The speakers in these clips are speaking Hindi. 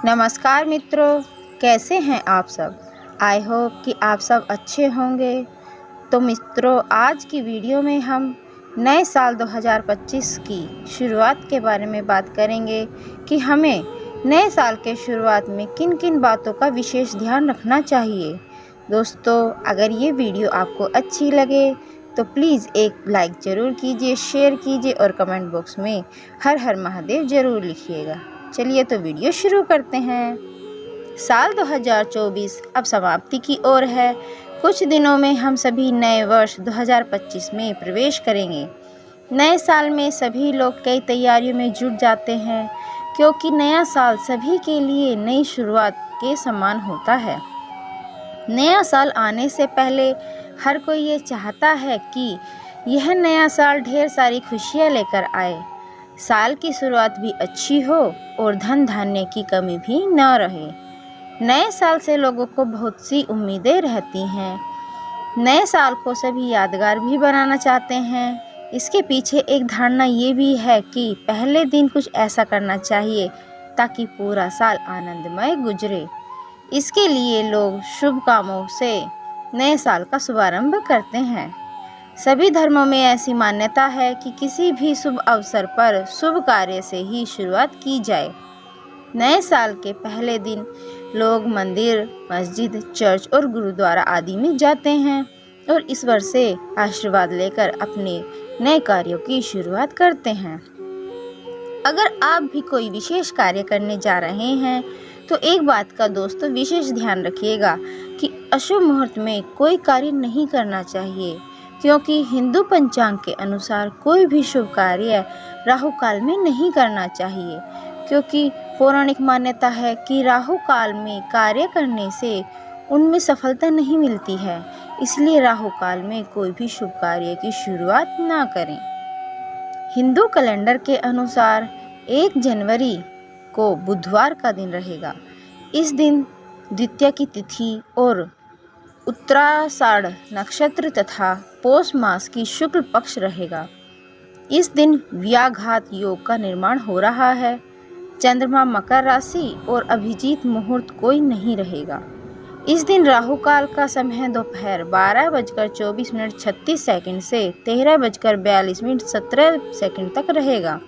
नमस्कार मित्रों, कैसे हैं आप सब। आई होप कि आप सब अच्छे होंगे। तो मित्रों, आज की वीडियो में हम नए साल 2025 की शुरुआत के बारे में बात करेंगे कि हमें नए साल के शुरुआत में किन किन बातों का विशेष ध्यान रखना चाहिए। दोस्तों, अगर ये वीडियो आपको अच्छी लगे तो प्लीज़ एक लाइक ज़रूर कीजिए, शेयर कीजिए और कमेंट बॉक्स में हर हर महादेव ज़रूर लिखिएगा। चलिए तो वीडियो शुरू करते हैं। साल 2024 अब समाप्ति की ओर है। कुछ दिनों में हम सभी नए वर्ष 2025 में प्रवेश करेंगे। नए साल में सभी लोग कई तैयारियों में जुट जाते हैं, क्योंकि नया साल सभी के लिए नई शुरुआत के समान होता है। नया साल आने से पहले हर कोई ये चाहता है कि यह नया साल ढेर सारी खुशियाँ लेकर आए, साल की शुरुआत भी अच्छी हो और धन धान्य की कमी भी न रहे। नए साल से लोगों को बहुत सी उम्मीदें रहती हैं। नए साल को सभी यादगार भी बनाना चाहते हैं। इसके पीछे एक धारणा ये भी है कि पहले दिन कुछ ऐसा करना चाहिए ताकि पूरा साल आनंदमय गुजरे। इसके लिए लोग शुभ कामों से नए साल का शुभारंभ करते हैं। सभी धर्मों में ऐसी मान्यता है कि किसी भी शुभ अवसर पर शुभ कार्य से ही शुरुआत की जाए। नए साल के पहले दिन लोग मंदिर, मस्जिद, चर्च और गुरुद्वारा आदि में जाते हैं और ईश्वर से आशीर्वाद लेकर अपने नए कार्यों की शुरुआत करते हैं। अगर आप भी कोई विशेष कार्य करने जा रहे हैं तो एक बात का दोस्तों विशेष ध्यान रखिएगा कि अशुभ मुहूर्त में कोई कार्य नहीं करना चाहिए, क्योंकि हिंदू पंचांग के अनुसार कोई भी शुभ कार्य राहु काल में नहीं करना चाहिए, क्योंकि पौराणिक मान्यता है कि राहु काल में कार्य करने से उनमें सफलता नहीं मिलती है। इसलिए राहु काल में कोई भी शुभ कार्य की शुरुआत ना करें। हिंदू कैलेंडर के अनुसार 1 जनवरी को बुधवार का दिन रहेगा। इस दिन द्वितीया की तिथि और उत्तराषाढ़ नक्षत्र तथा पौष मास की शुक्ल पक्ष रहेगा। इस दिन व्याघात योग का निर्माण हो रहा है। चंद्रमा मकर राशि और अभिजीत मुहूर्त कोई नहीं रहेगा। इस दिन राहु काल का समय दोपहर 12:24:36 से 13:42:17 तक रहेगा।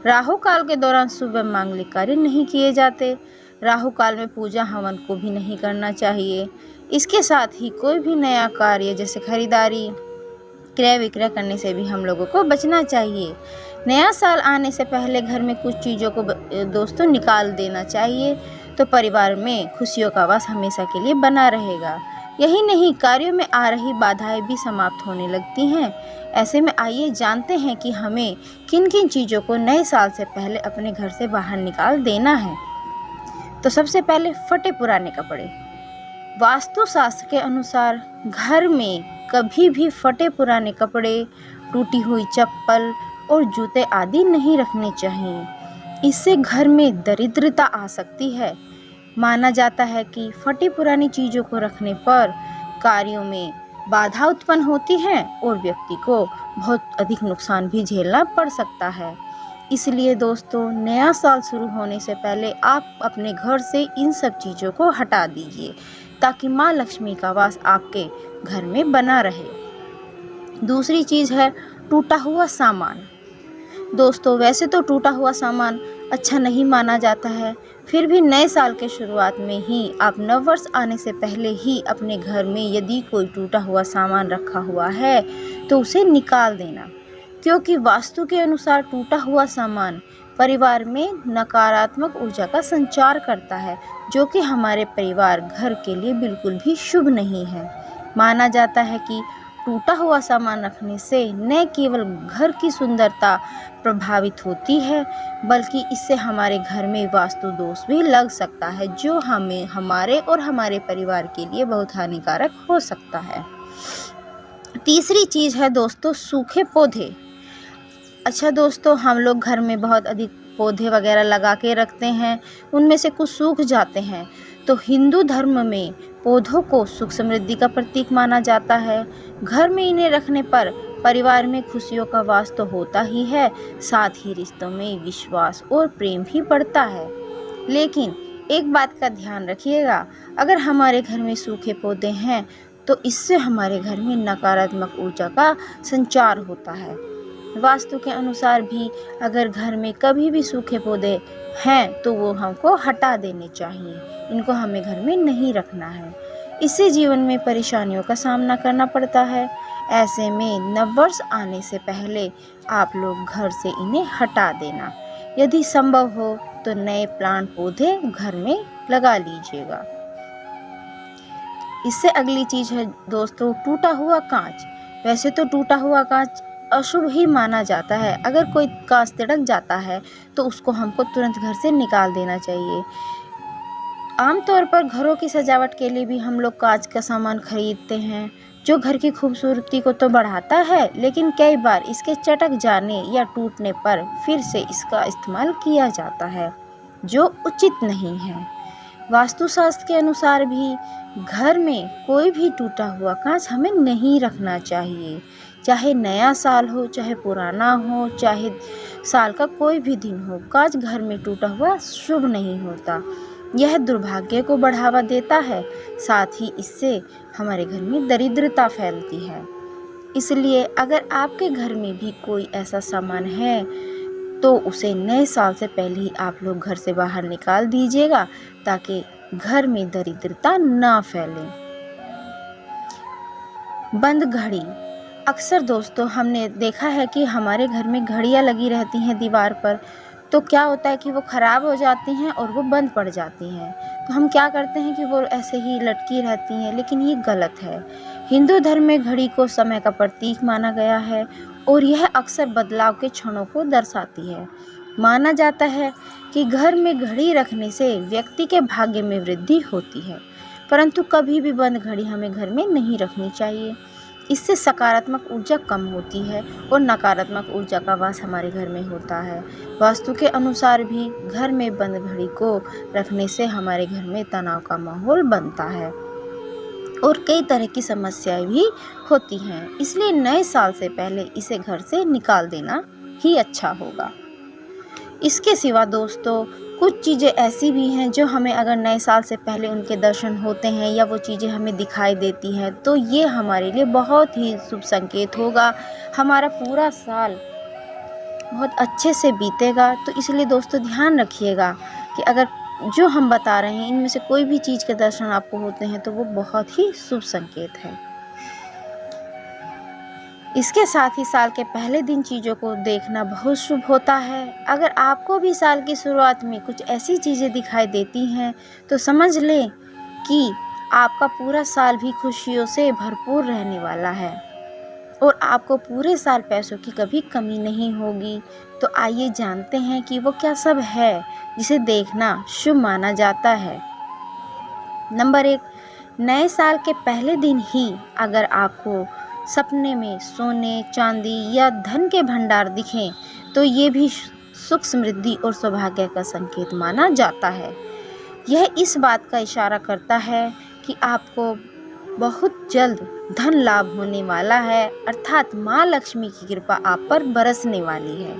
राहु काल के दौरान शुभ मांगलिक कार्य नहीं किए जाते। राहु काल में पूजा हवन को भी नहीं करना चाहिए। इसके साथ ही कोई भी नया कार्य जैसे खरीदारी, क्रय विक्रय करने से भी हम लोगों को बचना चाहिए। नया साल आने से पहले घर में कुछ चीज़ों को दोस्तों निकाल देना चाहिए, तो परिवार में खुशियों का वास हमेशा के लिए बना रहेगा। यही नहीं, कार्यों में आ रही बाधाएं भी समाप्त होने लगती हैं। ऐसे में आइए जानते हैं कि हमें किन किन चीज़ों को नए साल से पहले अपने घर से बाहर निकाल देना है। तो सबसे पहले फटे पुराने कपड़े। वास्तुशास्त्र के अनुसार घर में कभी भी फटे पुराने कपड़े, टूटी हुई चप्पल और जूते आदि नहीं रखने चाहिए। इससे घर में दरिद्रता आ सकती है। माना जाता है कि फटी पुरानी चीज़ों को रखने पर कार्यों में बाधा उत्पन्न होती है और व्यक्ति को बहुत अधिक नुकसान भी झेलना पड़ सकता है। इसलिए दोस्तों, नया साल शुरू होने से पहले आप अपने घर से इन सब चीज़ों को हटा दीजिए, ताकि माँ लक्ष्मी का वास आपके घर में बना रहे। दूसरी चीज़ है टूटा हुआ सामान। दोस्तों, वैसे तो टूटा हुआ सामान अच्छा नहीं माना जाता है, फिर भी नए साल के शुरुआत में ही आप नव वर्ष आने से पहले ही अपने घर में यदि कोई टूटा हुआ सामान रखा हुआ है तो उसे निकाल देना, क्योंकि वास्तु के अनुसार टूटा हुआ सामान परिवार में नकारात्मक ऊर्जा का संचार करता है, जो कि हमारे परिवार घर के लिए बिल्कुल भी शुभ नहीं है। माना जाता है कि टूटा हुआ सामान रखने से न केवल घर की सुंदरता प्रभावित होती है, बल्कि इससे हमारे घर में वास्तु दोष भी लग सकता है, जो हमें, हमारे और हमारे परिवार के लिए बहुत हानिकारक हो सकता है। तीसरी चीज़ है दोस्तों सूखे पौधे। अच्छा दोस्तों, हम लोग घर में बहुत अधिक पौधे वगैरह लगा के रखते हैं, उनमें से कुछ सूख जाते हैं, तो हिंदू धर्म में पौधों को सुख समृद्धि का प्रतीक माना जाता है। घर में इन्हें रखने पर परिवार में खुशियों का वास तो होता ही है, साथ ही रिश्तों में विश्वास और प्रेम भी बढ़ता है। लेकिन एक बात का ध्यान रखिएगा, अगर हमारे घर में सूखे पौधे हैं तो इससे हमारे घर में नकारात्मक ऊर्जा का संचार होता है। वास्तु के अनुसार भी अगर घर में कभी भी सूखे पौधे हैं तो वो हमको हटा देने चाहिए, इनको हमें घर में नहीं रखना है। इससे जीवन में परेशानियों का सामना करना पड़ता है। ऐसे में नववर्ष आने से पहले आप लोग घर से इन्हें हटा देना। यदि संभव हो तो नए प्लांट पौधे घर में लगा लीजिएगा। इससे अगली चीज़ है दोस्तों, टूटा हुआ कांच। वैसे तो टूटा हुआ कांच अशुभ ही माना जाता है। अगर कोई कांच तिड़क जाता है तो उसको हमको तुरंत घर से निकाल देना चाहिए। आमतौर पर घरों की सजावट के लिए भी हम लोग कांच का सामान खरीदते हैं, जो घर की खूबसूरती को तो बढ़ाता है, लेकिन कई बार इसके चटक जाने या टूटने पर फिर से इसका इस्तेमाल किया जाता है, जो उचित नहीं है। वास्तुशास्त्र के अनुसार भी घर में कोई भी टूटा हुआ कांच हमें नहीं रखना चाहिए। चाहे नया साल हो, चाहे पुराना हो, चाहे साल का कोई भी दिन हो, कांच घर में टूटा हुआ शुभ नहीं होता। यह दुर्भाग्य को बढ़ावा देता है, साथ ही इससे हमारे घर में दरिद्रता फैलती है। इसलिए अगर आपके घर में भी कोई ऐसा सामान है तो उसे नए साल से पहले ही आप लोग घर से बाहर निकाल दीजिएगा, ताकि घर में दरिद्रता ना फैले। बंद घड़ी। अक्सर दोस्तों हमने देखा है कि हमारे घर में घड़ियां लगी रहती हैं दीवार पर, तो क्या होता है कि वो ख़राब हो जाती हैं और वो बंद पड़ जाती हैं। तो हम क्या करते हैं कि वो ऐसे ही लटकी रहती हैं, लेकिन ये गलत है। हिंदू धर्म में घड़ी को समय का प्रतीक माना गया है और यह अक्सर बदलाव के क्षणों को दर्शाती है। माना जाता है कि घर में घड़ी रखने से व्यक्ति के भाग्य में वृद्धि होती है, परंतु कभी भी बंद घड़ी हमें घर में नहीं रखनी चाहिए। इससे सकारात्मक ऊर्जा कम होती है और नकारात्मक ऊर्जा का वास हमारे घर में होता है। वास्तु के अनुसार भी घर में बंद घड़ी को रखने से हमारे घर में तनाव का माहौल बनता है और कई तरह की समस्याएं भी होती हैं। इसलिए नए साल से पहले इसे घर से निकाल देना ही अच्छा होगा। इसके सिवा दोस्तों कुछ चीज़ें ऐसी भी हैं जो हमें अगर नए साल से पहले उनके दर्शन होते हैं या वो चीज़ें हमें दिखाई देती हैं तो ये हमारे लिए बहुत ही शुभ संकेत होगा। हमारा पूरा साल बहुत अच्छे से बीतेगा। तो इसलिए दोस्तों ध्यान रखिएगा कि अगर जो हम बता रहे हैं इनमें से कोई भी चीज़ के दर्शन आपको होते हैं तो वो बहुत ही शुभ संकेत है। इसके साथ ही साल के पहले दिन चीज़ों को देखना बहुत शुभ होता है। अगर आपको भी साल की शुरुआत में कुछ ऐसी चीज़ें दिखाई देती हैं तो समझ लें कि आपका पूरा साल भी खुशियों से भरपूर रहने वाला है और आपको पूरे साल पैसों की कभी कमी नहीं होगी। तो आइए जानते हैं कि वो क्या सब है जिसे देखना शुभ माना जाता है। नंबर 1, नए साल के पहले दिन ही अगर आपको सपने में सोने, चांदी या धन के भंडार दिखें तो ये भी सुख, समृद्धि और सौभाग्य का संकेत माना जाता है। यह इस बात का इशारा करता है कि आपको बहुत जल्द धन लाभ होने वाला है, अर्थात माँ लक्ष्मी की कृपा आप पर बरसने वाली है।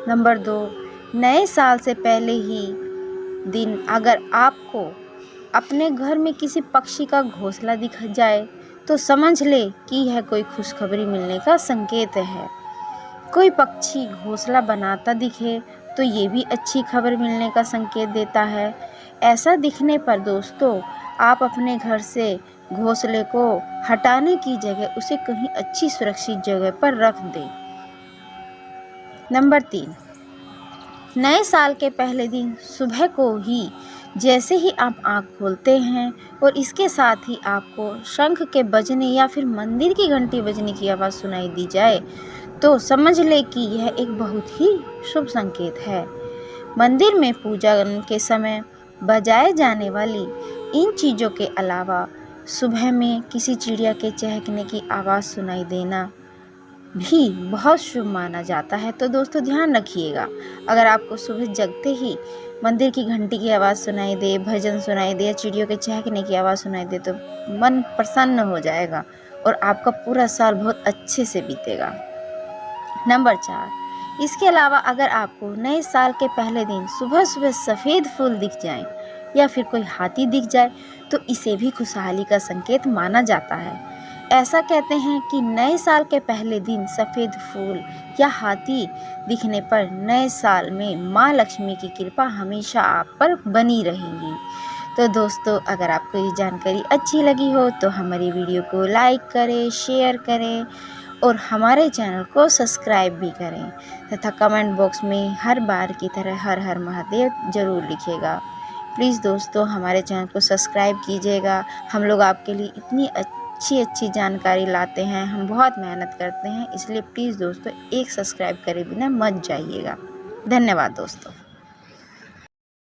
नंबर 2, नए साल से पहले ही दिन अगर आपको अपने घर में किसी पक्षी का घोंसला दिख जाए तो समझ ले कि यह कोई खुशखबरी मिलने का संकेत है। कोई पक्षी घोंसला बनाता दिखे तो ये भी अच्छी खबर मिलने का संकेत देता है। ऐसा दिखने पर दोस्तों आप अपने घर से घोंसले को हटाने की जगह उसे कहीं अच्छी सुरक्षित जगह पर रख दें। नंबर 3, नए साल के पहले दिन सुबह को ही जैसे ही आप आँख खोलते हैं और इसके साथ ही आपको शंख के बजने या फिर मंदिर की घंटी बजने की आवाज़ सुनाई दी जाए तो समझ ले कि यह एक बहुत ही शुभ संकेत है। मंदिर में पूजा के समय बजाए जाने वाली इन चीज़ों के अलावा सुबह में किसी चिड़िया के चहकने की आवाज़ सुनाई देना भी बहुत शुभ माना जाता है। तो दोस्तों ध्यान रखिएगा, अगर आपको सुबह जगते ही मंदिर की घंटी की आवाज़ सुनाई दे, भजन सुनाई दे या चिड़ियों के चहकने की आवाज़ सुनाई दे तो मन प्रसन्न हो जाएगा और आपका पूरा साल बहुत अच्छे से बीतेगा। नंबर 4, इसके अलावा अगर आपको नए साल के पहले दिन सुबह सुबह सफ़ेद फूल दिख जाएं या फिर कोई हाथी दिख जाए तो इसे भी खुशहाली का संकेत माना जाता है। ऐसा कहते हैं कि नए साल के पहले दिन सफ़ेद फूल या हाथी दिखने पर नए साल में माँ लक्ष्मी की कृपा हमेशा आप पर बनी रहेगी। तो दोस्तों, अगर आपको ये जानकारी अच्छी लगी हो तो हमारी वीडियो को लाइक करें, शेयर करें और हमारे चैनल को सब्सक्राइब भी करें तथा कमेंट बॉक्स में हर बार की तरह हर हर महादेव ज़रूर लिखिएगा। प्लीज़ दोस्तों, हमारे चैनल को सब्सक्राइब कीजिएगा। हम लोग आपके लिए इतनी अच्छी जानकारी लाते हैं, हम बहुत मेहनत करते हैं, इसलिए प्लीज़ दोस्तों एक सब्सक्राइब करे बिना मत जाइएगा। धन्यवाद दोस्तों।